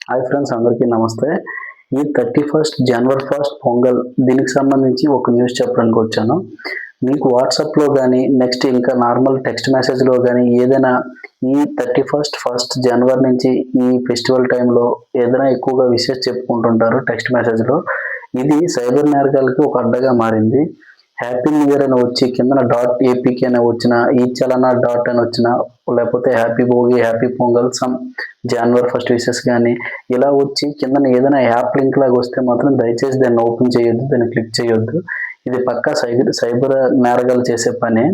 Hi friends, అందరికీ నమస్తే. ఈ 31st జనవరి 1st పొంగల్ దీనికి సంబంధించి ఒక న్యూస్ చెప్పడానికి వచ్చాను. మీకు వాట్సాప్లో కానీ నెక్స్ట్ ఇంకా నార్మల్ టెక్స్ట్ మెసేజ్లో కానీ ఏదైనా ఈ 31st జనవరి నుంచి ఈ ఫెస్టివల్ టైంలో ఏదైనా ఎక్కువగా విషెస్ చెప్పుకుంటుంటారు టెక్స్ట్ మెసేజ్లో. ఇది సైబర్ నేరగాలకి ఒక అడ్డగా మారింది. హ్యాపీ న్యూ ఇయర్ అని వచ్చి కిందన .apk అని వచ్చిన, ఈ చలనా డాట్ అని వచ్చిన, లేకపోతే happy Bhogi, happy Pongal, some January 1st wishes కానీ ఇలా వచ్చి కిందన ఏదైనా యాప్ లింక్ లాగా వస్తే మాత్రం దయచేసి దాన్ని ఓపెన్ చేయొద్దు, దాన్ని క్లిక్ చేయొద్దు. ఇది పక్కా సైబర్ నేరగాలు చేసే పని.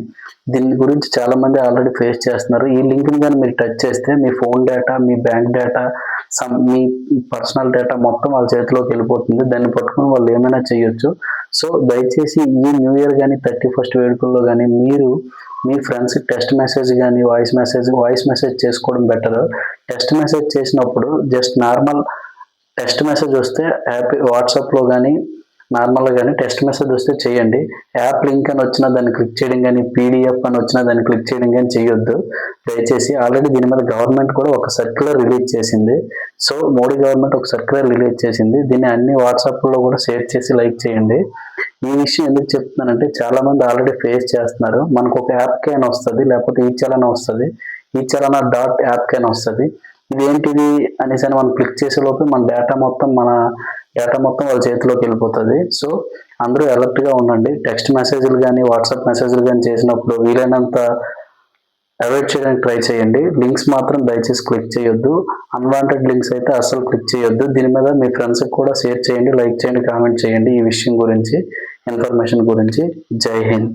దీని గురించి చాలామంది ఆల్రెడీ ఫేస్ చేస్తున్నారు. ఈ లింక్ని కానీ మీరు టచ్ చేస్తే మీ ఫోన్ డేటా, మీ బ్యాంక్ డేటా, మీ పర్సనల్ డేటా మొత్తం వాళ్ళ చేతిలోకి వెళ్ళిపోతుంది. దాన్ని పట్టుకుని వాళ్ళు ఏమైనా చేయొచ్చు. సో దయచేసి ఈ న్యూ ఇయర్ కానీ 31st వేడుకల్లో కానీ మీరు మీ ఫ్రెండ్స్ టెక్స్ట్ మెసేజ్ కానీ వాయిస్ మెసేజ్ చేసుకోవడం బెటర్. టెక్స్ట్ మెసేజ్ చేసినప్పుడు జస్ట్ నార్మల్ టెక్స్ట్ మెసేజ్ వస్తే వాట్సాప్లో కానీ నార్మల్గా కానీ టెక్స్ట్ మెసేజ్ వస్తే చేయండి. యాప్ లింక్ అని వచ్చినా దాన్ని క్లిక్ చేయడం కానీ, పీడిఎఫ్ అని వచ్చినా దాన్ని క్లిక్ చేయడం కానీ చేయొద్దు దయచేసి. ఆల్రెడీ దీని మీద గవర్నమెంట్ కూడా ఒక సర్క్యులర్ రిలీజ్ చేసింది. సో మోడీ గవర్నమెంట్ ఒక సర్క్యులర్ రిలీజ్ చేసింది. దీన్ని అన్ని వాట్సాప్లో కూడా షేర్ చేసి లైక్ చేయండి. ఈ విషయం ఎందుకు చెప్తున్నానంటే చాలామంది ఆల్రెడీ ఫేస్ చేస్తున్నారు. మనకు ఒక యాప్కే అని వస్తుంది, లేకపోతే ఈ చలనా వస్తుంది, ఈ చలనా .యాప్కే అని వస్తుంది. ఇదేంటిది అనేసి అని మనం క్లిక్ చేసే లోపు మన డేటా మొత్తం వాళ్ళ చేతిలోకి వెళ్ళిపోతుంది. సో అందరూ అలర్ట్గా ఉండండి. టెక్స్ట్ మెసేజ్లు కానీ వాట్సాప్ మెసేజ్లు కానీ చేసినప్పుడు వీలైనంత అవాయిడ్ చేయడానికి ట్రై చేయండి. లింక్స్ మాత్రం దయచేసి క్లిక్ చేయొద్దు. అన్వాంటెడ్ లింక్స్ అయితే అస్సలు క్లిక్ చేయొద్దు. దీని మీద మీ ఫ్రెండ్స్కి కూడా షేర్ చేయండి, లైక్ చేయండి, కామెంట్ చేయండి ఈ విషయం గురించి, ఇన్ఫర్మేషన్ గురించి. జై హింద్.